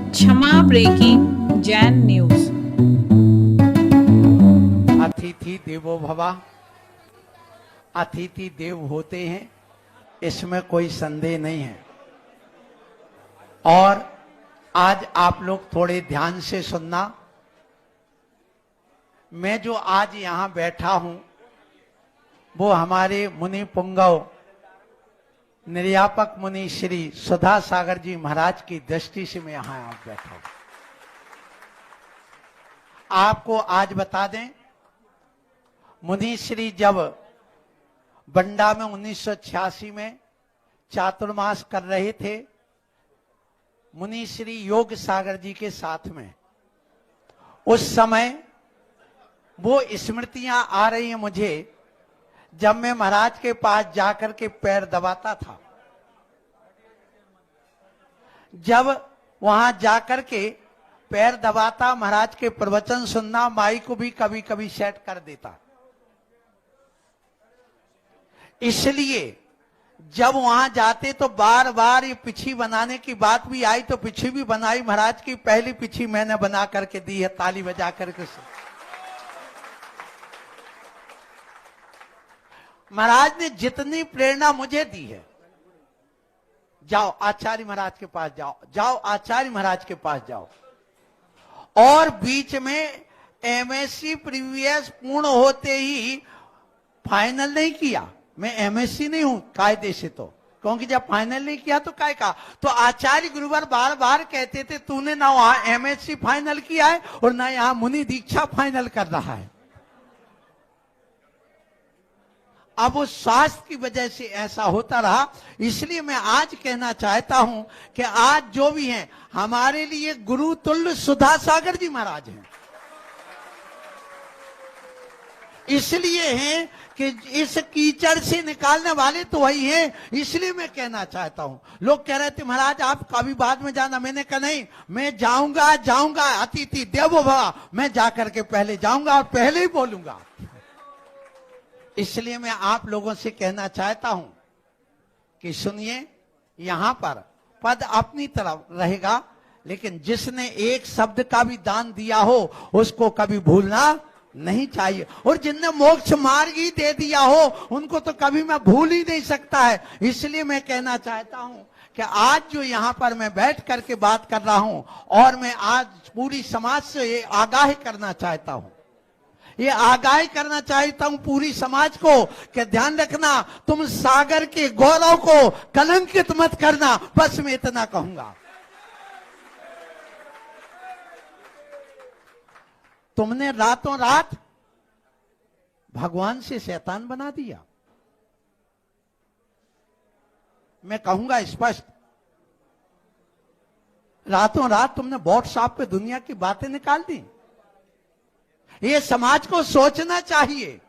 क्षमा breaking Jain news. अतिथि देवो भवा, अतिथि देव होते हैं, इसमें कोई संदेह नहीं है। और आज आप लोग थोड़े ध्यान से सुनना। मैं जो आज यहां बैठा हूं वो हमारे मुनि पुंगव निर्यापक मुनि श्री सुधा सागर जी महाराज की दृष्टि से मैं यहां बैठा हूं। आपको आज बता दें, मुनि श्री जब बंडा में 1986 में चातुर्मास कर रहे थे, मुनि श्री योग सागर जी के साथ में, उस समय वो स्मृतियां आ रही हैं मुझे, जब मैं महाराज के पास जाकर के पैर दबाता था। जब वहां जाकर के पैर दबाता, महाराज के प्रवचन सुनना, माई को भी कभी कभी सेट कर देता। इसलिए जब वहां जाते तो बार बार ये पिछी बनाने की बात भी आई, तो पिछी भी बनाई। महाराज की पहली पिछी मैंने बना करके दी है, ताली बजा करके। महाराज ने जितनी प्रेरणा मुझे दी है, जाओ आचार्य महाराज के पास जाओ, जाओ आचार्य महाराज के पास जाओ। और बीच में एमएससी प्रीवियस पूर्ण होते ही फाइनल नहीं किया। मैं एमएससी नहीं हूं कायदे से, तो क्योंकि जब फाइनल नहीं किया तो काय का, तो आचार्य गुरुवर बार बार कहते थे तूने ना वहां एमएससी फाइनल किया है और ना यहां मुनि दीक्षा फाइनल कर रहा है। अब उस स्वास्थ्य की वजह से ऐसा होता रहा। इसलिए मैं आज कहना चाहता हूं कि आज जो भी हैं, हमारे लिए गुरु तुल्य सुधा सागर जी महाराज हैं। इसलिए हैं कि इस कीचड़ से निकालने वाले तो वही हैं। इसलिए मैं कहना चाहता हूं, लोग कह रहे थे महाराज आप कभी बाद में जाना, मैंने कहा नहीं, मैं जाऊंगा जाऊंगा, अतिथि देवो भव, मैं जाकर के पहले जाऊंगा और पहले ही बोलूंगा। इसलिए मैं आप लोगों से कहना चाहता हूं कि सुनिए, यहां पर पद अपनी तरफ रहेगा, लेकिन जिसने एक शब्द का भी दान दिया हो उसको कभी भूलना नहीं चाहिए। और जिनने मोक्ष मार्ग ही दे दिया हो उनको तो कभी मैं भूल ही नहीं सकता है। इसलिए मैं कहना चाहता हूं कि आज जो यहां पर मैं बैठ करके बात कर रहा हूं, और मैं आज पूरी समाज से ये आगाह करना चाहता हूं, ये आगाही करना चाहता हूं पूरी समाज को कि ध्यान रखना, तुम सागर के गौरव को कलंकित मत करना। बस मैं इतना कहूंगा। तुमने रातों रात भगवान से शैतान बना दिया। मैं कहूंगा स्पष्ट, रातों रात तुमने व्हाट्सएप पे दुनिया की बातें निकाल दी। ये समाज को सोचना चाहिए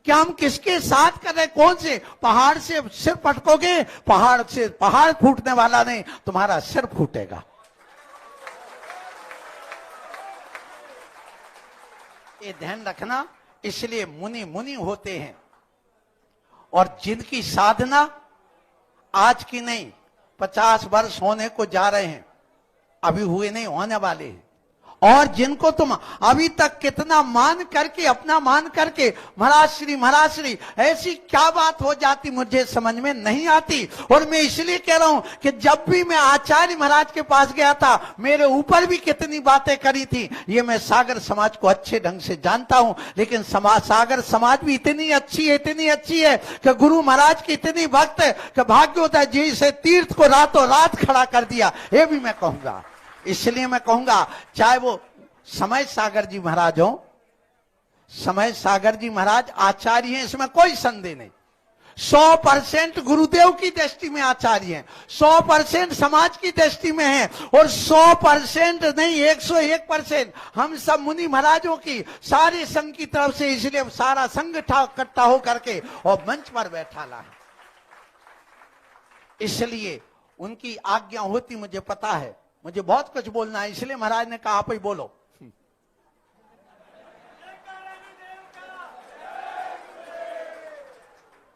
कि हम किसके साथ कर रहे, कौन से पहाड़ से सिर पटकोगे, पहाड़ से पहाड़ फूटने वाला नहीं, तुम्हारा सिर फूटेगा। ये ध्यान रखना। इसलिए मुनि मुनि होते हैं, और जिनकी साधना आज की नहीं 50 वर्ष होने को जा रहे हैं, अभी हुए नहीं, होने वाले हैं। और जिनको तुम अभी तक कितना मान करके, अपना मान करके महाराज श्री ऐसी क्या बात हो जाती मुझे समझ में नहीं आती। और मैं इसलिए कह रहा हूं कि जब भी मैं आचार्य महाराज के पास गया था, मेरे ऊपर भी कितनी बातें करी थी, ये मैं सागर समाज को अच्छे ढंग से जानता हूं। लेकिन सागर समाज भी इतनी अच्छी है कि गुरु महाराज की इतनी भक्त है कि भाग्योदय जी से तीर्थ को रातों रात खड़ा कर दिया, ये भी मैं कहूंगा। इसलिए मैं कहूंगा, चाहे वो समय सागर जी महाराज हो, समय सागर जी महाराज आचार्य हैं, इसमें कोई संदेह नहीं। 100% गुरुदेव की दृष्टि में आचार्य हैं, 100% समाज की दृष्टि में हैं, और 100% नहीं 101% हम सब मुनि महाराजों की, सारे संघ की तरफ से। इसलिए सारा संघ इकट्ठा हो करके और मंच पर बैठा ला है। इसलिए उनकी आज्ञा होती, मुझे पता है, मुझे बहुत कुछ बोलना है, इसलिए महाराज ने कहा आप ही बोलो।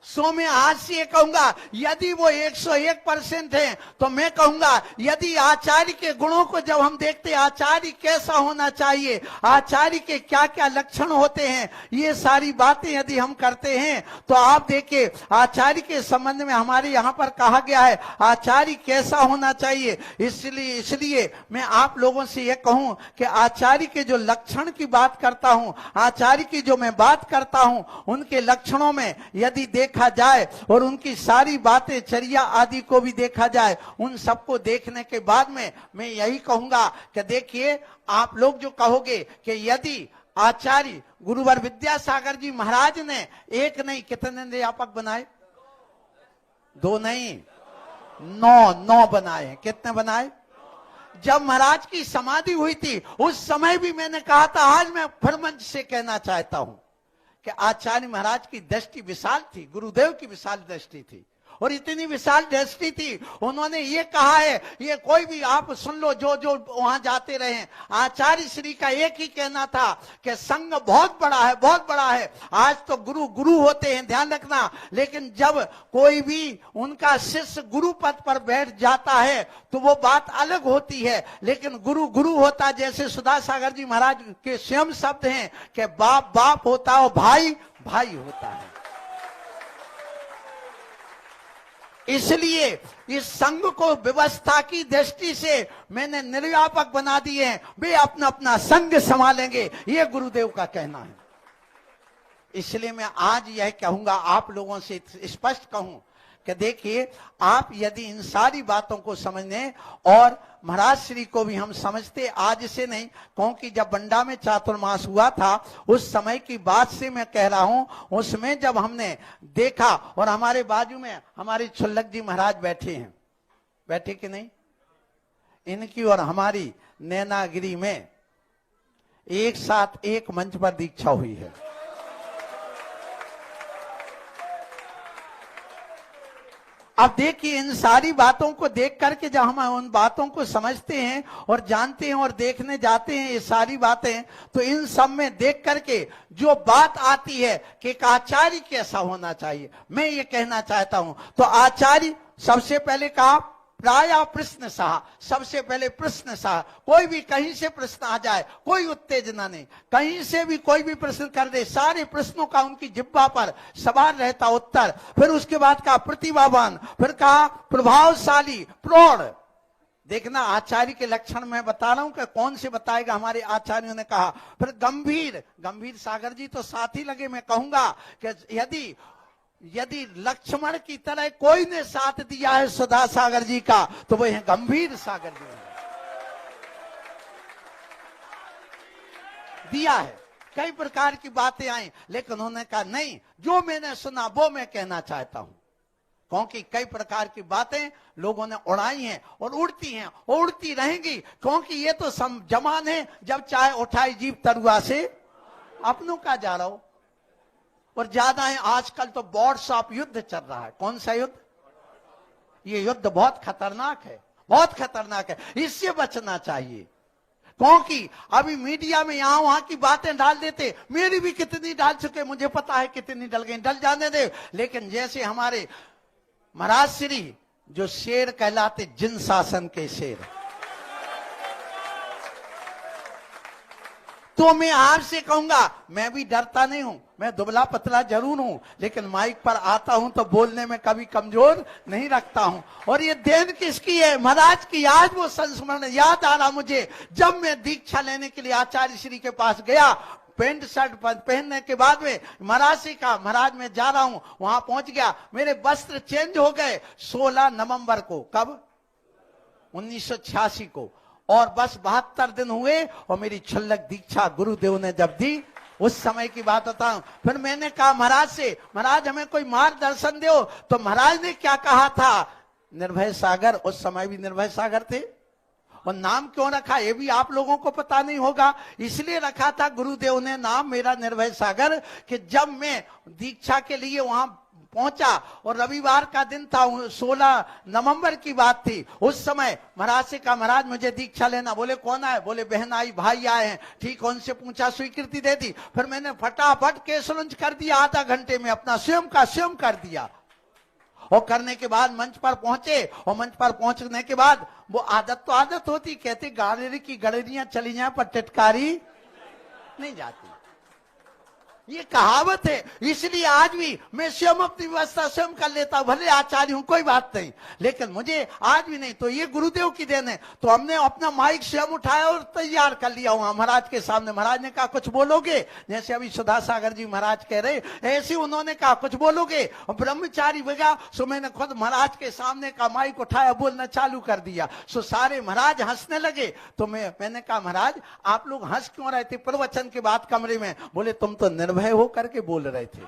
सो मैं आज से ये कहूंगा, यदि वो 101% है तो मैं कहूंगा, यदि आचार्य के गुणों को जब हम देखते हैं, आचार्य कैसा होना चाहिए, आचार्य के क्या क्या लक्षण होते हैं, ये सारी बातें यदि हम करते हैं तो आप देखिए आचार्य के संबंध में हमारे यहां पर कहा गया है आचार्य कैसा होना चाहिए। इसलिए मैं आप लोगों से यह कहूं कि आचार्य के जो लक्षण की बात करता हूं, आचार्य की जो मैं बात करता हूं, उनके लक्षणों में यदि देखा जाए और उनकी सारी बातें चर्या आदि को भी देखा जाए, उन सबको देखने के बाद में मैं यही कहूंगा कि देखिए आप लोग जो कहोगे कि यदि आचार्य गुरुवर विद्यासागर जी महाराज ने एक नहीं कितने अध्यापक बनाए, 2 नहीं 9 बनाए। कितने बनाए? जब महाराज की समाधि हुई थी उस समय भी मैंने कहा था, आज मैं फिर मंच से कहना चाहता हूं कि आचार्य महाराज की दृष्टि विशाल थी, गुरुदेव की विशाल दृष्टि थी, और इतनी विशाल दृष्टि थी, उन्होंने ये कहा है, ये कोई भी आप सुन लो जो जो वहां जाते रहे, आचार्य श्री का एक ही कहना था कि संघ बहुत बड़ा है, बहुत बड़ा है। आज तो गुरु गुरु होते हैं, ध्यान रखना, लेकिन जब कोई भी उनका शिष्य गुरु पद पर बैठ जाता है तो वो बात अलग होती है, लेकिन गुरु गुरु होता, जैसे सुधा सागर जी महाराज के स्वयं शब्द हैं कि बाप बाप होता है और भाई भाई होता है। इसलिए इस संघ को व्यवस्था की दृष्टि से मैंने निर्व्यापक बना दिए हैं, वे अपना अपना संघ संभालेंगे, ये गुरुदेव का कहना है। इसलिए मैं आज यह कहूंगा, आप लोगों से स्पष्ट कहूं कि देखिए आप यदि इन सारी बातों को समझने, और महाराज श्री को भी हम समझते आज से नहीं, क्योंकि जब बंडा में चातुर्मास हुआ था उस समय की बात से मैं कह रहा हूं, उसमें जब हमने देखा, और हमारे बाजू में हमारे छुल्लक जी महाराज बैठे हैं, बैठे कि नहीं, इनकी और हमारी नैनागिरी में एक साथ एक मंच पर दीक्षा हुई है। अब देखिए इन सारी बातों को देख करके जब हम उन बातों को समझते हैं और जानते हैं और देखने जाते हैं ये सारी बातें, तो इन सब में देख करके जो बात आती है कि एक आचार्य कैसा होना चाहिए, मैं ये कहना चाहता हूं। तो आचार्य सबसे पहले कहा प्राय प्रश्न सहा, सबसे पहले प्रश्न सहा, कोई भी कहीं से प्रश्न आ जाए, कोई उत्तेजना नहीं, कहीं से भी कोई भी प्रश्न कर दे, सारे प्रश्नों का उनकी जिह्वा पर सवार रहता उत्तर। फिर उसके बाद कहा प्रतिभावान, फिर कहा प्रभावशाली, प्रौढ़। देखना आचार्य के लक्षण मैं बता रहा हूं कि कौन से बताएगा, हमारे आचार्यों ने कहा। फिर गंभीर, गंभीर सागर जी तो साथ ही लगे, मैं कहूंगा कि यदि लक्ष्मण की तरह कोई ने साथ दिया है सुधा सागर जी का तो वो है गंभीर सागर जी ने दिया है। कई प्रकार की बातें आई, लेकिन उन्होंने कहा नहीं, जो मैंने सुना वो मैं कहना चाहता हूं, क्योंकि कई प्रकार की बातें लोगों ने उड़ाई हैं और उड़ती हैं और उड़ती रहेंगी, क्योंकि ये तो जमान है जब चाहे उठाई जीव तरुआ से अपनों का जा रहा हो। और ज्यादा है आजकल तो व्हाट्सएप युद्ध चल रहा है। कौन सा युद्ध? ये युद्ध बहुत खतरनाक है, बहुत खतरनाक है, इससे बचना चाहिए, क्योंकि अभी मीडिया में यहां वहां की बातें डाल देते, मेरी भी कितनी डाल चुके, मुझे पता है कितनी डल गई, डल जाने दे। लेकिन जैसे हमारे महाराज श्री जो शेर कहलाते, जिन शासन के शेर, तो मैं आपसे कहूंगा, मैं भी डरता नहीं हूं, मैं दुबला पतला जरूर हूं, लेकिन माइक पर आता हूं तो बोलने में कभी कमजोर नहीं रखता हूं। और ये देन किसकी है? महाराज की। आज वो संस्मरण याद आ रहा मुझे, जब मैं दीक्षा लेने के लिए आचार्य श्री के पास गया, पेंट शर्ट पहनने के बाद में महाराज से कहा महाराज मैं जा रहा हूं, वहां पहुंच गया, मेरे वस्त्र चेंज हो गए 16 नवंबर को, कब? 1986 को, और बस 72 दिन हुए और मेरी छुल्लक दीक्षा गुरुदेव ने जब दी, उस समय की बात बताऊं। फिर मैंने कहा महाराज से, महाराज हमें कोई मार्गदर्शन दो, तो महाराज ने क्या कहा था? निर्भय सागर, उस समय भी निर्भय सागर थे। और नाम क्यों रखा ये भी आप लोगों को पता नहीं होगा, इसलिए रखा था गुरुदेव ने नाम मेरा निर्भय सागर, कि जब मैं दीक्षा के लिए वहां पहुंचा और रविवार का दिन था, 16 नवंबर की बात थी। उस समय महाराज से कहा, महाराज मुझे दीक्षा लेना। बोले कौन आए? बोले बहन आई, भाई आए हैं। ठीक है, उनसे पूछा, स्वीकृति दे दी। फिर मैंने फटाफट केस लॉन्च कर दिया, आधा घंटे में अपना स्वयं का स्वयं कर दिया। और करने के बाद मंच पर पहुंचे, और मंच पर पहुंचने के बाद वो आदत तो आदत होती, कहते गाड़ी की गड़रियां चली जाए पर टिटकारी नहीं जाती, ये कहावत है। इसलिए आज भी मैं स्वयं अपनी व्यवस्था स्वयं कर लेता हूं, भले आचार्य हूं कोई बात नहीं, लेकिन मुझे आज भी नहीं तो ये गुरुदेव की देन है। तो हमने अपना माइक स्वयं उठाया और तैयार कर लिया हुआ महाराज के सामने। महाराज ने कहा कुछ बोलोगे? जैसे अभी सुधा सागर जी महाराज कह रहे, ऐसे उन्होंने कहा कुछ बोलोगे? और ब्रह्मचारी बजा, सो मैंने खुद महाराज के सामने का माइक उठाया, बोलना चालू कर दिया। सो सारे महाराज हंसने लगे। तो मैंने कहा, महाराज आप लोग हंस क्यों रहे थे प्रवचन के बाद कमरे में? बोले तुम तो निर्भय हो करके बोल रहे थे।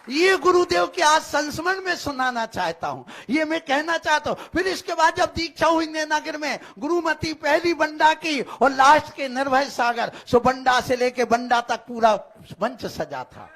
ये गुरुदेव के आज संस्मरण में सुनाना चाहता हूं, ये मैं कहना चाहता हूं। फिर इसके बाद जब दीक्षा हुई नैनागिर में, गुरुमती पहली बंडा की और लास्ट के निर्भय सागर, सो बंडा से लेके बंडा तक पूरा मंच सजा था।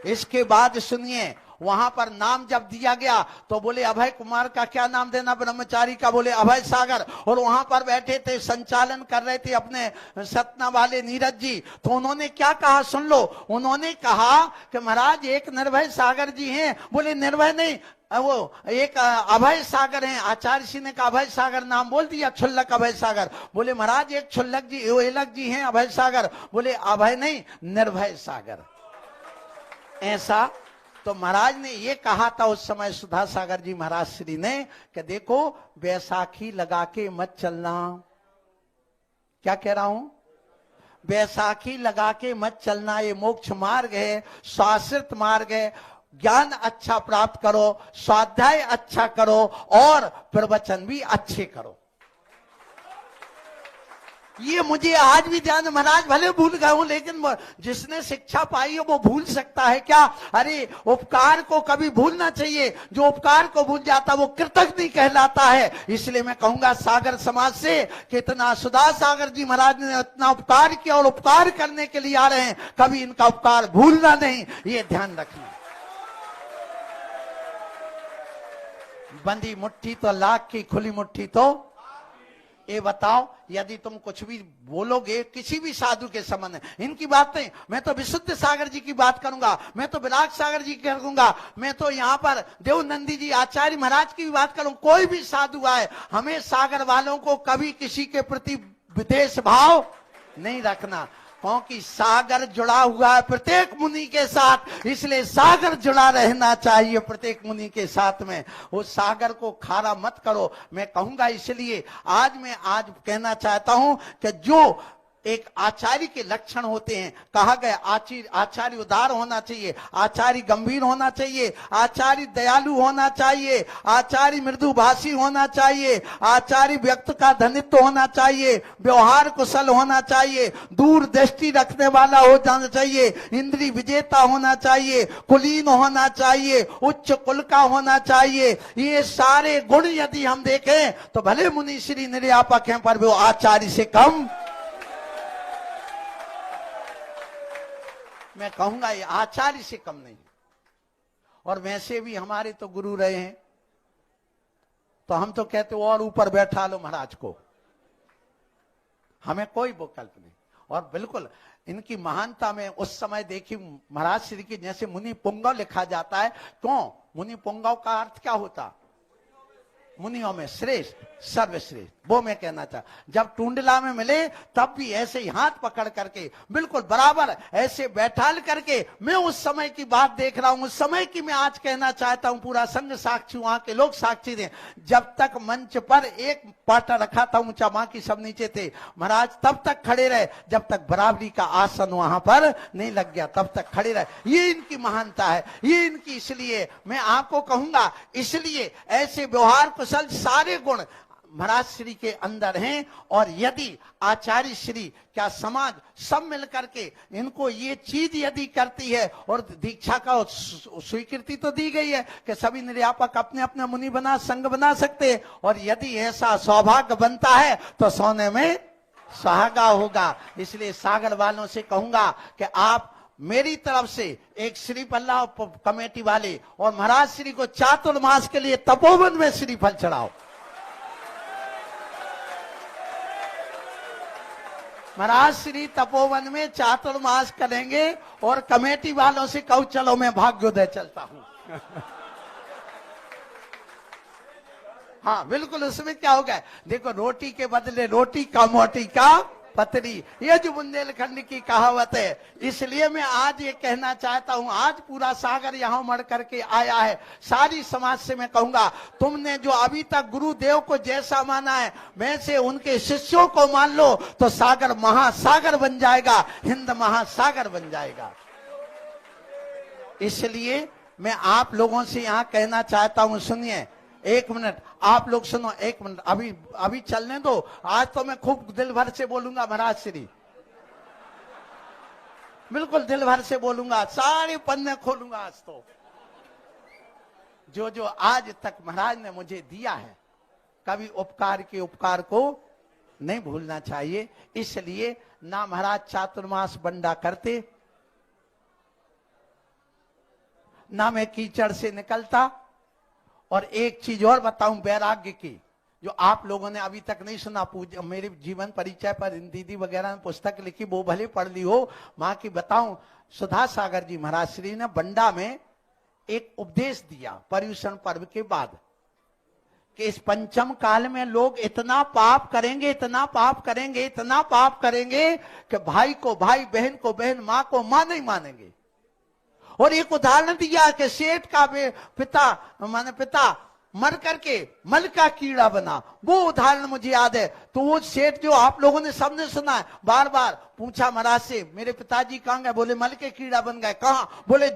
इसके बाद सुनिए, वहां पर नाम जब दिया गया तो बोले अभय कुमार का क्या नाम देना? ब्रह्मचारी का बोले अभय सागर। और वहां पर बैठे थे, संचालन कर रहे थे अपने सतना वाले नीरज जी। तो उन्होंने क्या कहा सुन लो। उन्होंने कहा कि महाराज एक निर्भय सागर जी हैं। बोले निर्भय नहीं, वो एक अभय सागर हैं। आचार्य जी ने कहा अभय सागर नाम बोल दिया, क्षुल्लक अभय सागर। बोले महाराज एक क्षुल्लक जी एलक जी हैं अभय सागर। बोले अभय नहीं, निर्भय सागर। ऐसा तो महाराज ने ये कहा था उस समय, सुधा सागर जी महाराज श्री ने, कि देखो बैसाखी लगा के मत चलना। क्या कह रहा हूं? बैसाखी लगा के मत चलना, ये मोक्ष मार्ग है, शाश्वत मार्ग है। ज्ञान अच्छा प्राप्त करो, स्वाध्याय अच्छा करो और प्रवचन भी अच्छे करो। ये मुझे आज भी ध्यान, महाराज भले भूल गए हूं, लेकिन जिसने शिक्षा पाई है वो भूल सकता है क्या? अरे उपकार को कभी भूलना चाहिए। जो उपकार को भूल जाता वो कृतज्ञ नहीं कहलाता है। इसलिए मैं कहूंगा सागर समाज से, कितना सुधा सागर जी महाराज ने इतना उपकार किया और उपकार करने के लिए आ रहे हैं, कभी इनका उपकार भूलना नहीं, ये ध्यान रखना। बंदी मुट्ठी तो लाख की, खुली मुट्ठी तो। ये बताओ, यदि तुम कुछ भी बोलोगे किसी भी साधु के संबंध में, इनकी बात नहीं, मैं तो विशुद्ध सागर जी की बात करूंगा, मैं तो विराग सागर जी की करूंगा, मैं तो यहाँ पर देवनंदी जी आचार्य महाराज की भी बात करूं। कोई भी साधु आए, हमें सागर वालों को कभी किसी के प्रति विद्वेष भाव नहीं रखना, क्योंकि सागर जुड़ा हुआ है प्रत्येक मुनि के साथ। इसलिए सागर जुड़ा रहना चाहिए प्रत्येक मुनि के साथ में। उस सागर को खारा मत करो, मैं कहूंगा। इसलिए आज मैं कहना चाहता हूं कि जो एक आचार्य के लक्षण होते हैं, कहा गया आचार्य उदार होना चाहिए, आचार्य गंभीर होना चाहिए, आचार्य दयालु होना चाहिए, आचार्य मृदुभाषी होना चाहिए, आचार्य व्यक्ति का धनित्व होना चाहिए, व्यवहार कुशल होना चाहिए, दूर दृष्टि रखने वाला हो जाना चाहिए, इंद्रिय विजेता होना चाहिए, कुलीन होना चाहिए, उच्च कुल का होना चाहिए। ये सारे गुण यदि हम देखें तो भले मुनि श्री निर्यापक हैं, पर वो आचार्य से कम, मैं कहूंगा ये आचार्य से कम नहीं। और वैसे भी हमारे तो गुरु रहे हैं, तो हम तो कहते हो और ऊपर बैठा लो महाराज को, हमें कोई विकल्प नहीं। और बिल्कुल इनकी महानता में उस समय देखी महाराज श्री की, जैसे मुनि पुंगव लिखा जाता है। क्यों? मुनि पुंगव का अर्थ क्या होता? मुनियों में श्रेष्ठ, सर्वश्रेष्ठ, वो मैं कहना चाह। जब टूंडला में मिले तब भी ऐसे ही हाथ पकड़ करके बिल्कुल बराबर ऐसे बैठाल करके, मैं उस समय की बात देख रहा हूं, उस समय की मैं आज कहना चाहता हूं, पूरा संघ साक्षी, वहां के लोग साक्षी थे। जब तक मंच पर एक पाटा रखा था ऊंचा, बाकी सब नीचे थे, महाराज तब तक खड़े रहे जब तक बराबरी का आसन वहां पर नहीं लग गया, तब तक खड़े रहे। ये इनकी महानता है, ये इनकी। इसलिए मैं आपको कहूंगा, इसलिए ऐसे व्यवहार कुशल सारे गुण महाराज श्री के अंदर हैं। और यदि आचार्य श्री क्या समाज सब मिलकर के इनको ये चीज यदि करती है, और दीक्षा का स्वीकृति तो दी गई है कि सभी निर्यापक अपने अपने मुनि बना संघ बना सकते हैं, और यदि ऐसा सौभाग्य बनता है तो सोने में सुहागा होगा। इसलिए सागर वालों से कहूंगा कि आप मेरी तरफ से एक श्रीफल लाओ कमेटी वाले, और महाराज श्री को चातुर्मास के लिए तपोवन में श्रीफल चढ़ाओ। महाराज श्री तपोवन में चातुर्मास करेंगे और कमेटी वालों से कहूं चलो मैं भाग्योदय चलता हूं। हाँ बिल्कुल, उसमें क्या होगा, देखो रोटी के बदले रोटी का मोटी का पतरी, ये जो बुंदेलखंड की कहावत है। इसलिए मैं आज ये कहना चाहता हूं, आज पूरा सागर यहां उमड़ करके आया है। सारी समाज से मैं कहूंगा, तुमने जो अभी तक गुरुदेव को जैसा माना है वैसे उनके शिष्यों को मान लो तो सागर महासागर बन जाएगा, हिंद महासागर बन जाएगा। इसलिए मैं आप लोगों से यहां कहना चाहता हूं, सुनिए एक मिनट, आप लोग सुनो एक मिनट, अभी चलने दो। आज तो मैं खूब दिल भर से बोलूंगा महाराज श्री, बिल्कुल दिल भर से बोलूंगा, सारे पन्ने खोलूंगा आज तो। जो जो आज तक महाराज ने मुझे दिया है, कभी उपकार के उपकार को नहीं भूलना चाहिए। इसलिए ना महाराज चातुर्मास बंडा करते, ना मैं कीचड़ से निकलता। और एक चीज और बताऊं वैराग्य की, जो आप लोगों ने अभी तक नहीं सुना, मेरे जीवन परिचय पर दीदी वगैरह ने पुस्तक लिखी, वो भले पढ़ ली हो, मां की बताऊं, सुधा सागर जी महाराज श्री ने बंडा में एक उपदेश दिया पर्युषण पर्व के बाद, कि इस पंचम काल में लोग इतना पाप करेंगे, इतना पाप करेंगे, इतना पाप करेंगे कि भाई को भाई, बहन को बहन, मां को मां नहीं मानेंगे। और एक उदाहरण दिया कि सेठ का पिता मर करके मल का कीड़ा बना, वो उदाहरण मुझे याद है। तो वो सेठ जो आप लोगों ने सबने सुना है, बार बार पूछा महाराज से, मेरे पिताजी कहाँ गए? बोले मल के कीड़ा बन गए। कहाँ? बोले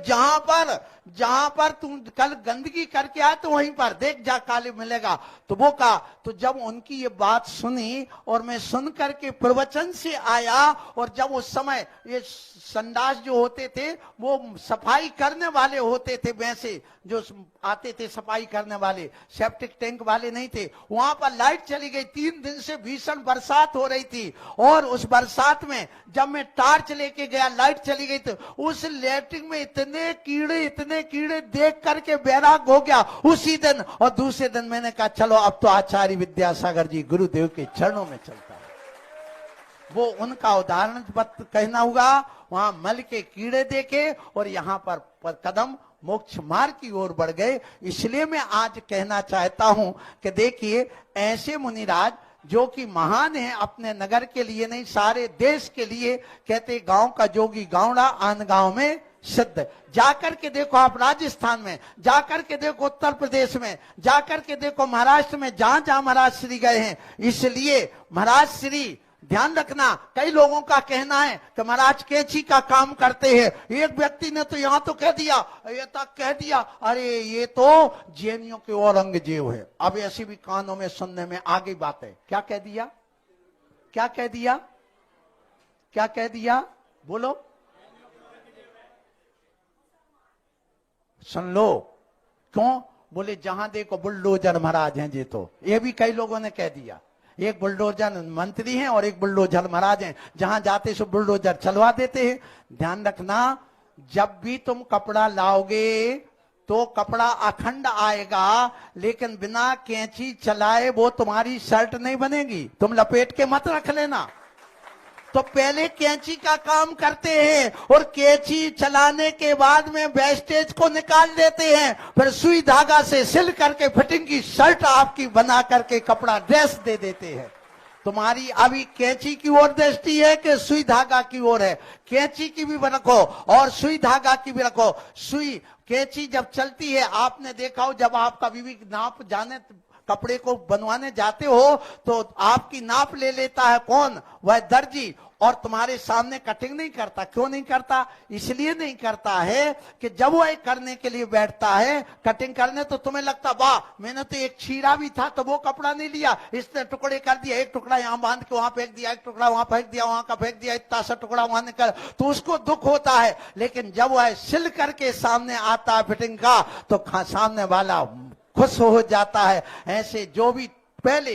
जहां पर तू कल गंदगी करके आया तो वहीं पर देख जा, काले मिलेगा। तो वो कहा, तो जब उनकी ये बात सुनी और मैं सुन करके प्रवचन से आया, और जब उस समय ये संडास जो होते थे वो सफाई करने वाले होते थे, वैसे जो आते थे सफाई करने वाले, सेप्टिक टैंक वाले नहीं थे, वहां पर लाइट चली गई। 3 दिन से भीषण बरसात हो रही थी, और उस बरसात में जब मैं टार्च लेके गया, लाइट चली गई, तो उस लैट्रिन में इतने कीड़े देख करके बैराग हो गया उसी दिन। और दूसरे दिन मैंने कहा चलो अब तो आचार्य विद्यासागर जी गुरुदेव के चरणों में चलता है। वो उनका उदाहरण कहना होगा, वहां मल के कीड़े देखे और यहां पर कदम मोक्ष मार्ग की ओर बढ़ गए। इसलिए मैं आज कहना चाहता हूं कि देखिए, ऐसे मुनिराज जो कि महान है, अपने नगर के लिए नहीं सारे देश के लिए, कहते गांव का जोगी गावड़ा, आन गांव में सिद्ध। जाकर के देखो आप राजस्थान में, जाकर के देखो उत्तर प्रदेश में, जाकर के देखो महाराष्ट्र में, जहां जहां महाराज श्री गए हैं। इसलिए महाराज श्री ध्यान रखना, कई लोगों का कहना है कि महाराज कैंची का काम करते हैं। एक व्यक्ति ने तो यहां तो कह दिया, ये तक कह दिया, अरे ये तो जैनियों के औरंगजेब है। अब ऐसी भी कानों में सुनने में आ गई बात है। क्या कह दिया? क्या कह दिया? क्या कह दिया? बोलो, सुन लो। क्यों? बोले जहां देखो बुलडोजर महाराज हैं। ये भी कई लोगों ने कह दिया। एक बुलडोजर मंत्री हैं और एक बुलडोजर महाराज हैं, जहां जाते सो बुलडोजर चलवा देते हैं। ध्यान रखना, जब भी तुम कपड़ा लाओगे तो कपड़ा अखंड आएगा, लेकिन बिना कैंची चलाए वो तुम्हारी शर्ट नहीं बनेगी। तुम लपेट के मत रख लेना। तो पहले कैंची का काम करते हैं और कैंची चलाने के बाद में वेस्टेज को निकाल देते हैं, फिर सुई धागा से सिल करके फिटिंग की शर्ट आपकी बना करके कपड़ा ड्रेस दे देते हैं। तुम्हारी अभी कैंची की ओर दृष्टि है कि सुई धागा की ओर है? कैंची की भी रखो और सुई धागा की भी रखो। सुई कैंची जब चलती है, आपने देखा हो, जब आप कभी भी नाप जाने कपड़े को बनवाने जाते हो तो आपकी नाप ले लेता है कौन? वह दर्जी। और तुम्हारे सामने कटिंग नहीं करता। क्यों नहीं करता? इसलिए नहीं करता है कि जब वह करने के लिए बैठता है कटिंग करने, तो तुम्हें लगता वाह मैंने तो एक छीरा भी था तो वो कपड़ा नहीं लिया, इसने टुकड़े कर दिया, एक टुकड़ा यहां बांध के वहां फेंक दिया, एक टुकड़ा वहां फेंक दिया, वहां का फेंक दिया, इतना सा टुकड़ा वहां निकल, तो उसको दुख होता है। लेकिन जब वह सिल करके सामने आता है फिटिंग का, तो सामने वाला खुश हो जाता है। ऐसे जो भी पहले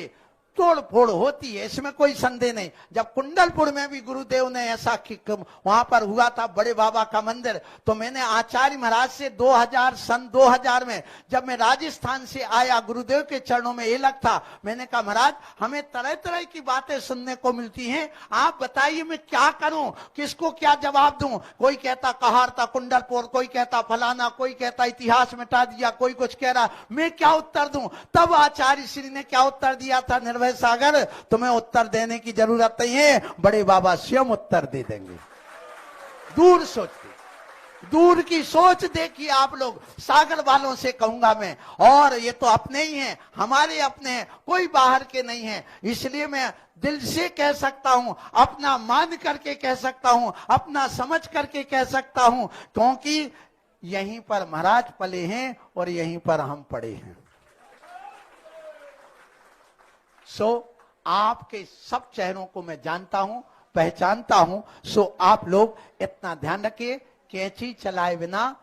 तोड़ फोड़ होती है, इसमें कोई संदेह नहीं। जब कुंडलपुर में भी गुरुदेव ने ऐसा वहां पर हुआ था बड़े बाबा का मंदिर, तो मैंने आचार्य महाराज से सन 2000 में जब मैं राजस्थान से आया, गुरुदेव के चरणों में ये लगता, मैंने कहा महाराज हमें तरह तरह की बातें सुनने को मिलती हैं, आप बताइए मैं क्या करूं, किसको क्या जवाब दूं। कोई कहता कहार था कुंडलपुर, कोई कहता फलाना, कोई कहता इतिहास मिटा दिया, कोई कुछ कह रहा, मैं क्या उत्तर दूं। तब आचार्य श्री ने क्या उत्तर दिया था, निर्भय सागर तुम्हें उत्तर देने की जरूरत नहीं है, बड़े बाबा स्वयं उत्तर दे देंगे। दूर सोचते, दूर की सोच देखिए आप लोग। सागर वालों से कहूंगा मैं, और ये तो अपने ही हैं, हमारे अपने हैं, कोई बाहर के नहीं है। इसलिए मैं दिल से कह सकता हूं, अपना मान करके कह सकता हूं, अपना समझ करके कह सकता हूं, क्योंकि यहीं पर महाराज पले हैं और यहीं पर हम पड़े हैं। आपके सब चेहरों को मैं जानता हूं, पहचानता हूं। आप लोग इतना ध्यान रखिए, कैंची चलाए बिना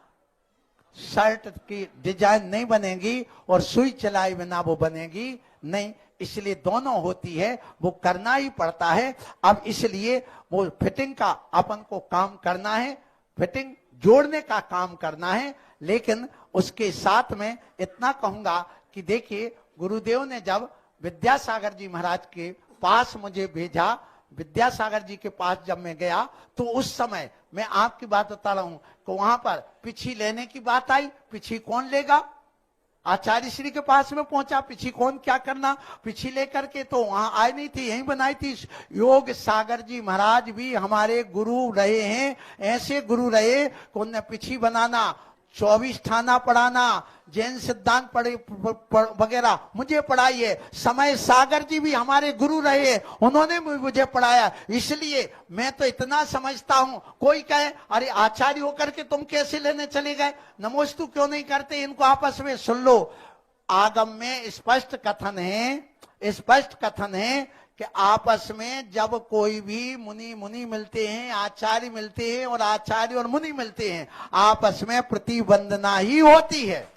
शर्ट की डिजाइन नहीं बनेगी और सुई चलाए बिना वो बनेगी नहीं, इसलिए दोनों होती है, वो करना ही पड़ता है। अब इसलिए वो फिटिंग का अपन को काम करना है, फिटिंग जोड़ने का काम करना है। लेकिन उसके साथ में इतना कहूंगा कि देखिए, गुरुदेव ने जब विद्यासागर जी महाराज के पास मुझे भेजा, विद्यासागर जी के पास जब मैं गया, तो उस समय मैं आपकी बात बता रहा हूं कि वहां पर पिछी लेने की बात आई। पिछी कौन लेगा, आचार्य श्री के पास में पहुंचा, पिछी कौन क्या करना, पिछी लेकर के तो वहां आई नहीं थी, यहीं बनाई थी। योग सागर जी महाराज भी हमारे गुरु रहे हैं, ऐसे गुरु रहे कि उन्हें पिछी बनाना, 24 ठाना पढ़ाना, जैन सिद्धांत पढ़े वगैरह मुझे पढ़ाई है। समय सागर जी भी हमारे गुरु रहे, उन्होंने मुझे पढ़ाया। इसलिए मैं तो इतना समझता हूं, कोई कहे अरे आचार्य होकर के तुम कैसे लेने चले गए, नमोस्तु क्यों नहीं करते, इनको आपस में सुन लो। आगम में स्पष्ट कथन है कि आपस में जब कोई भी मुनि मिलते हैं, आचार्य मिलते हैं, और आचार्य और मुनि मिलते हैं, आपस में प्रतिवंदना ही होती है,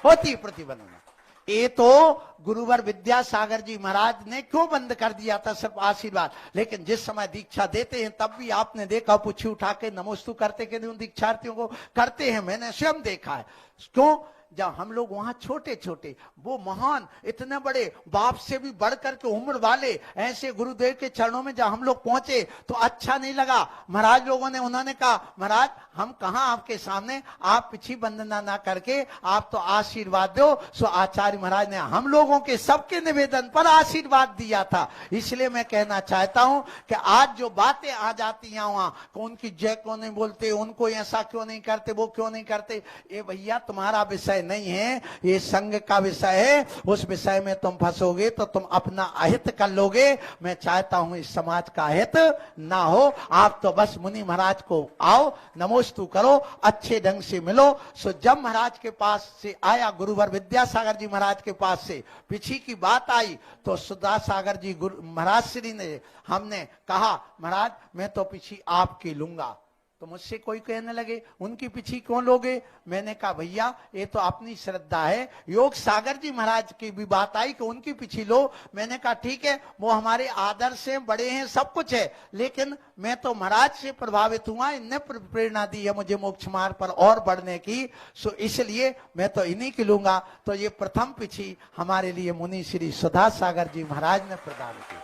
प्रतिवंदना। ये तो गुरुवर विद्यासागर जी महाराज ने क्यों बंद कर दिया था, सिर्फ आशीर्वाद। लेकिन जिस समय दीक्षा देते हैं तब भी आपने देखा पुछी उठा के नमोस्तु करते के नहीं, उन दीक्षार्थियों को करते हैं, मैंने स्वयं देखा है। क्यों, जब हम लोग वहां छोटे छोटे, वो महान इतने बड़े बाप से भी बढ़कर के उम्र वाले ऐसे गुरुदेव के चरणों में जब हम लोग पहुंचे तो अच्छा नहीं लगा। महाराज लोगों ने, उन्होंने कहा महाराज हम कहां आपके सामने, आप पिछी वंदना ना करके आप तो आशीर्वाद दो। सो आचार्य महाराज ने हम लोगों के सबके निवेदन पर आशीर्वाद दिया था। इसलिए मैं कहना चाहता हूं कि आज जो बातें आ जाती हैं वहां, उनकी जय क्यों नहीं बोलते, उनको ऐसा क्यों नहीं करते, वो क्यों नहीं करते, ये भैया तुम्हारा विषय नहीं है, ये संघ का विषय है। उस विषय में तुम फंसोगे तो तुम अपना अहित कर लोगे। मैं चाहता हूं इस समाज का अहित ना हो। आप तो बस मुनि महाराज को आओ, नमोस्तु करो, अच्छे ढंग से मिलो। सो जब महाराज के पास से आया, गुरुवर विद्यासागर जी महाराज के पास से पिछी की बात आई, तो सुधा सागर जी महाराज श्री ने, हमने कहा महाराज मैं तो पिछी आपकी लूंगा। तो मुझसे कोई कहने लगे उनकी पिछी क्यों लोगे, मैंने कहा भैया ये तो अपनी श्रद्धा है। योग सागर जी महाराज की भी बात आई कि उनकी पिछी लो, मैंने कहा ठीक है, वो हमारे आदर से बड़े हैं, सब कुछ है, लेकिन मैं तो महाराज से प्रभावित हुआ, इनने प्रेरणा दी है मुझे मोक्ष मार्ग पर और बढ़ने की। सो इसलिए मैं तो इन्हीं की लूंगा। तो ये प्रथम पिछी हमारे लिए मुनि श्री सुधा सागर जी महाराज ने प्रदान की।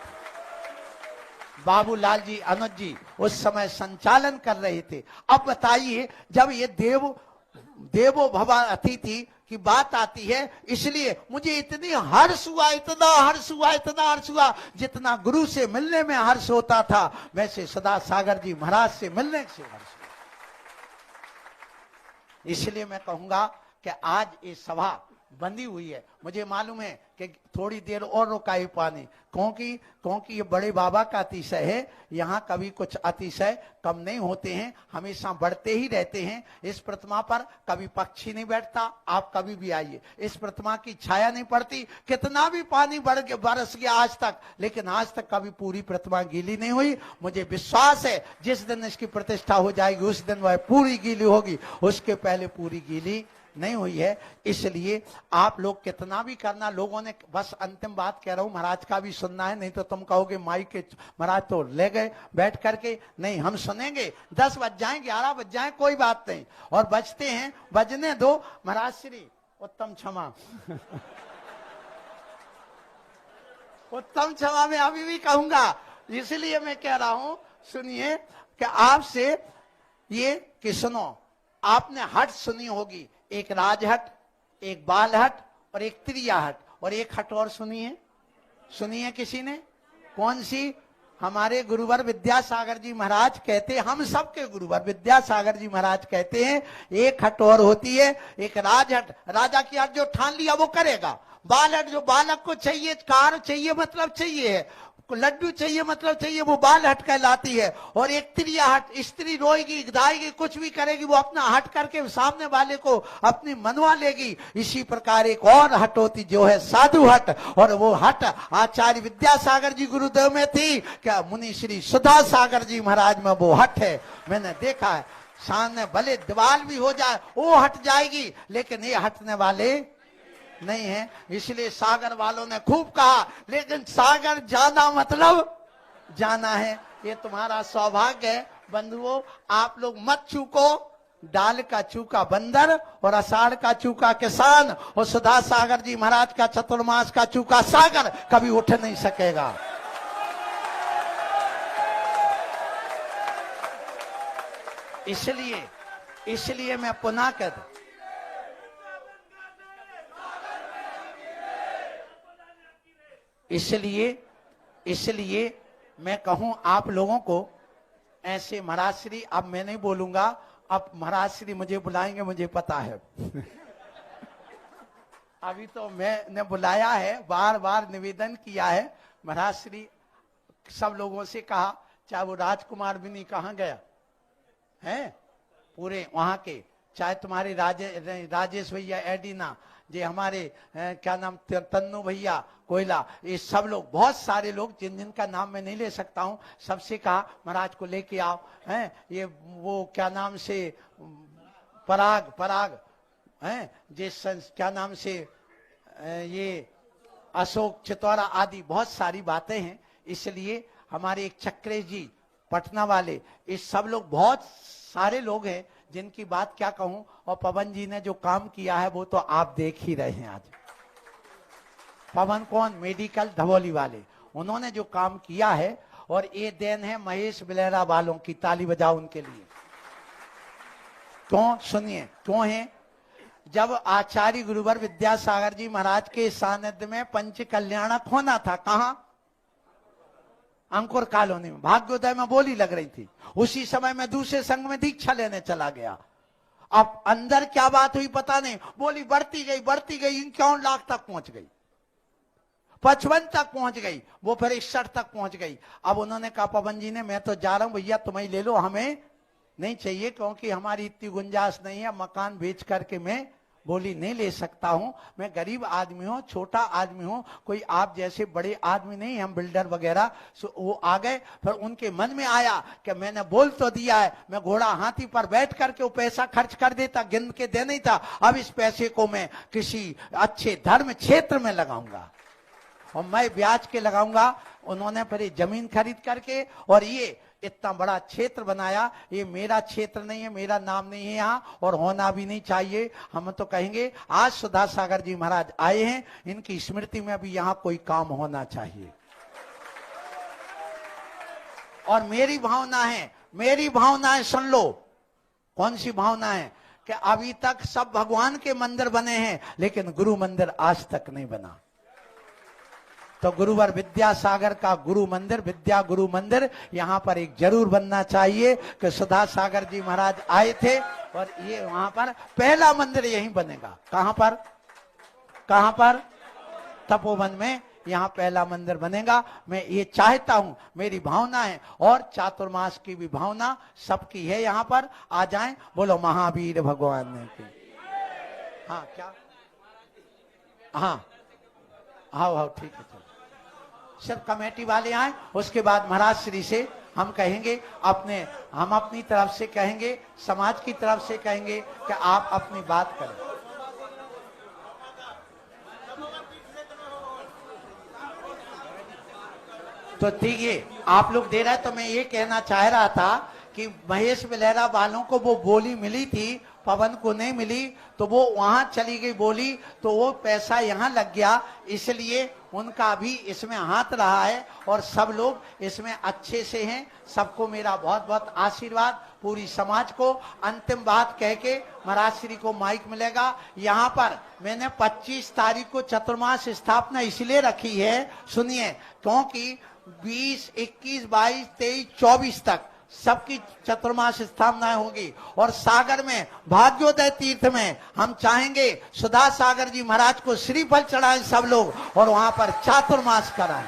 बाबूलाल जी अनुज जी उस समय संचालन कर रहे थे। अब बताइए, जब ये देवो भवा अतिथि की बात आती है, इसलिए मुझे इतनी हर्ष हुआ, इतना हर्ष हुआ जितना गुरु से मिलने में हर्ष होता था, वैसे सदा सागर जी महाराज से मिलने से हर्ष हुआ। इसलिए मैं कहूंगा कि आज ये सभा बंदी हुई है। मुझे मालूम है कि थोड़ी देर और रुकाई पानी, क्योंकि ये बड़े बाबा का अतिशय है। यहाँ कभी कुछ अतिशय कम नहीं होते हैं, हमेशा बढ़ते ही रहते हैं। इस प्रतिमा पर कभी पक्षी नहीं बैठता, आप कभी भी आइए, इस प्रतिमा की छाया नहीं पड़ती। कितना भी पानी बरस गया आज तक, लेकिन आज तक कभी पूरी प्रतिमा गीली नहीं हुई। मुझे विश्वास है जिस दिन इसकी प्रतिष्ठा हो जाएगी उस दिन वह पूरी गीली होगी, उसके पहले पूरी गीली नहीं हुई है। इसलिए आप लोग कितना भी करना, लोगों ने, बस अंतिम बात कह रहा हूं, महाराज का भी सुनना है, नहीं तो तुम कहोगे माइक के महाराज तो ले गए बैठ करके। नहीं, हम सुनेंगे, 10 बज जाए 11 बज जाए कोई बात नहीं, और बजते हैं बजने दो। महाराज श्री उत्तम क्षमा उत्तम क्षमा मैं अभी भी कहूंगा, इसलिए मैं कह रहा हूं, सुनिए कि आपसे ये कि सुनो, आपने हट सुनी होगी, एक राजहट, एक बालहट और एक त्रियाहट, और एक हट और सुनी है किसी ने? कौन सी? हमारे गुरुवर विद्यासागर जी महाराज कहते हैं, हम सबके गुरुवर विद्यासागर जी महाराज कहते हैं, एक हट और होती है, एक राजहट, राजा की हट जो ठान लिया वो करेगा। बालहट जो बालक को चाहिए, कार चाहिए मतलब चाहिए है, लड्डू चाहिए मतलब चाहिए, वो बाल हट कहलाती है। और एक त्रिया हट, स्त्री रोएगी गाएगी कुछ भी करेगी, वो अपना हट करके सामने वाले को अपनी मनवा लेगी। इसी प्रकार एक और हट होती जो है साधु हट, और वो हट आचार्य विद्यासागर जी गुरुदेव में थी, क्या मुनि श्री सुधा सागर जी महाराज में वो हट है, मैंने देखा है। सामने भले दीवार भी हो जाए वो हट जाएगी, लेकिन ये हटने वाले नहीं है। इसलिए सागर वालों ने खूब कहा, लेकिन सागर जाना मतलब जाना है। ये तुम्हारा सौभाग्य है बंधुओं, आप लोग मत चूको। डाल का चूका बंदर और आषाढ़ का चूका किसान, और सुधा सागर जी महाराज का चतुर्मास का चूका सागर कभी उठ नहीं सकेगा। इसलिए मैं पुनः कह दूं, इसलिए मैं कहूं आप लोगों को ऐसे, महाराज श्री, अब मैं नहीं बोलूंगा, अब महाराज श्री मुझे बुलाएंगे, मुझे पता है अभी तो मैंने बुलाया है, बार बार निवेदन किया है, महाराज श्री सब लोगों से कहा, चाहे वो राजकुमार भी नहीं, कहाँ गया है पूरे वहां के, चाहे तुम्हारे राजेश भैया, एडिना जे, हमारे क्या नाम, तन्नू भैया कोयला, ये सब लोग, बहुत सारे लोग जिनका नाम मैं नहीं ले सकता हूं, सबसे कहा महाराज को लेके आओ। हैं ये वो क्या नाम से, पराग हैं, जिस क्या नाम से, ये अशोक चितौरा आदि बहुत सारी बातें हैं। इसलिए हमारे एक चक्रेश जी पटना वाले, ये सब लोग बहुत सारे लोग हैं जिनकी बात क्या कहूं। और पवन जी ने जो काम किया है वो तो आप देख ही रहे हैं। आज पवन कौन, मेडिकल धवोली वाले, उन्होंने जो काम किया है, और ये देन है महेश बिलेरा वालों की, ताली बजाओ उनके लिए। क्यों? सुनिए क्यों है। जब आचार्य गुरुवर विद्यासागर जी महाराज के सानिध्य में पंच कल्याणक होना था, कहां? अंकुर कॉलोनी में, भाग्योदय में बोली लग रही थी। उसी समय मैं दूसरे संघ में दीक्षा लेने चला गया। अब अंदर क्या बात हुई पता नहीं, बोली बढ़ती गई 51 लाख तक पहुंच गई, 55 तक पहुंच गई, वो फिर 61 तक पहुंच गई। अब उन्होंने कहा पवन जी ने, मैं तो जा रहा हूं भैया, तुम ही ले लो, हमें नहीं चाहिए, क्योंकि हमारी इतनी गुंजाइश नहीं है, मकान बेच करके मैं बोली नहीं ले सकता हूं, मैं गरीब आदमी हूं, छोटा आदमी हूं, कोई आप जैसे बड़े आदमी नहीं, हम बिल्डर वगैरह। वो आ गए, फिर उनके मन में आया कि मैंने बोल तो दिया है, मैं घोड़ा हाथी पर बैठ करके वो पैसा खर्च कर देता, गिन के दे नहीं था, अब इस पैसे को मैं किसी अच्छे धर्म क्षेत्र में लगाऊंगा, और मैं ब्याज के लगाऊंगा। उन्होंने फिर जमीन खरीद करके, और ये इतना बड़ा क्षेत्र बनाया। ये मेरा क्षेत्र नहीं है, मेरा नाम नहीं है यहाँ, और होना भी नहीं चाहिए। हम तो कहेंगे आज सुधा सागर जी महाराज आए हैं, इनकी स्मृति में भी यहाँ कोई काम होना चाहिए। और मेरी भावना है, सुन लो, कौन सी भावना है, कि अभी तक सब भगवान के मंदिर बने हैं, लेकिन गुरु मंदिर आज तक नहीं बना। तो गुरुवर विद्यासागर का गुरु मंदिर, विद्या गुरु मंदिर यहाँ पर एक जरूर बनना चाहिए। कि सुधा सागर जी महाराज आए थे, और ये वहां पर पहला मंदिर यहीं बनेगा। कहां पर? तपोवन में यहाँ पहला मंदिर बनेगा। मैं ये चाहता हूं, मेरी भावना है, और चातुर्मास की भी भावना सबकी है। यहाँ पर आ जाएं, बोलो महावीर भगवान की। हाँ क्या? हाँ हाँ ठीक है, चलो सब कमेटी वाले आए, उसके बाद महाराज श्री से हम कहेंगे, हम अपनी तरफ से कहेंगे, समाज की तरफ से कहेंगे कि आप अपनी बात करें। तो ठीक है, आप लोग दे रहे हैं, तो मैं ये कहना चाह रहा था कि महेश बिलेरा वालों को वो बोली मिली थी, पवन को नहीं मिली, तो वो वहां चली गई बोली, तो वो पैसा यहाँ लग गया, इसलिए उनका भी इसमें हाथ रहा है और सब लोग इसमें अच्छे से हैं। सबको मेरा बहुत बहुत आशीर्वाद, पूरी समाज को। अंतिम बात कह के महाराज श्री को माइक मिलेगा। यहाँ पर मैंने 25 तारीख को चतुर्मास स्थापना इसलिए रखी है, सुनिए, क्योंकि 20, 21, 22, 23, 24 तक सबकी चतुर्मास स्थापनाएं होगी और सागर में भाग्योदय तीर्थ में हम चाहेंगे सुधा सागर जी महाराज को श्रीफल चढ़ाएं सब लोग और वहां पर चातुर्मास कराएं।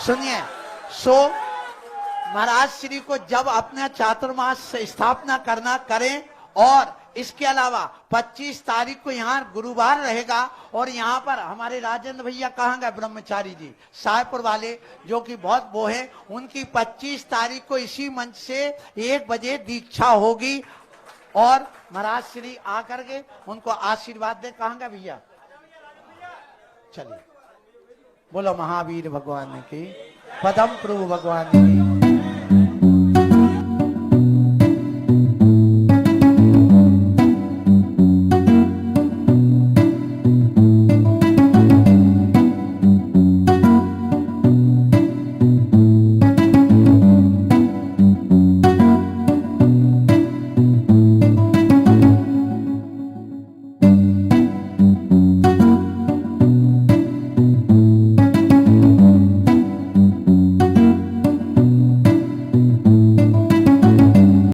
सुनिए, महाराज श्री को जब अपना चातुर्मास स्थापना करना करें, और इसके अलावा 25 तारीख को यहाँ गुरुवार रहेगा और यहाँ पर हमारे राजेंद्र भैया कहाँ गए, ब्रह्मचारी जी साहेबपुर वाले, जो कि बहुत वो है, उनकी 25 तारीख को इसी मंच से 1 बजे दीक्षा होगी और महाराज श्री आकर के उनको आशीर्वाद दे। कहाँ गए भैया? चलिए, बोलो महावीर भगवान की, पदम प्रभु भगवान की।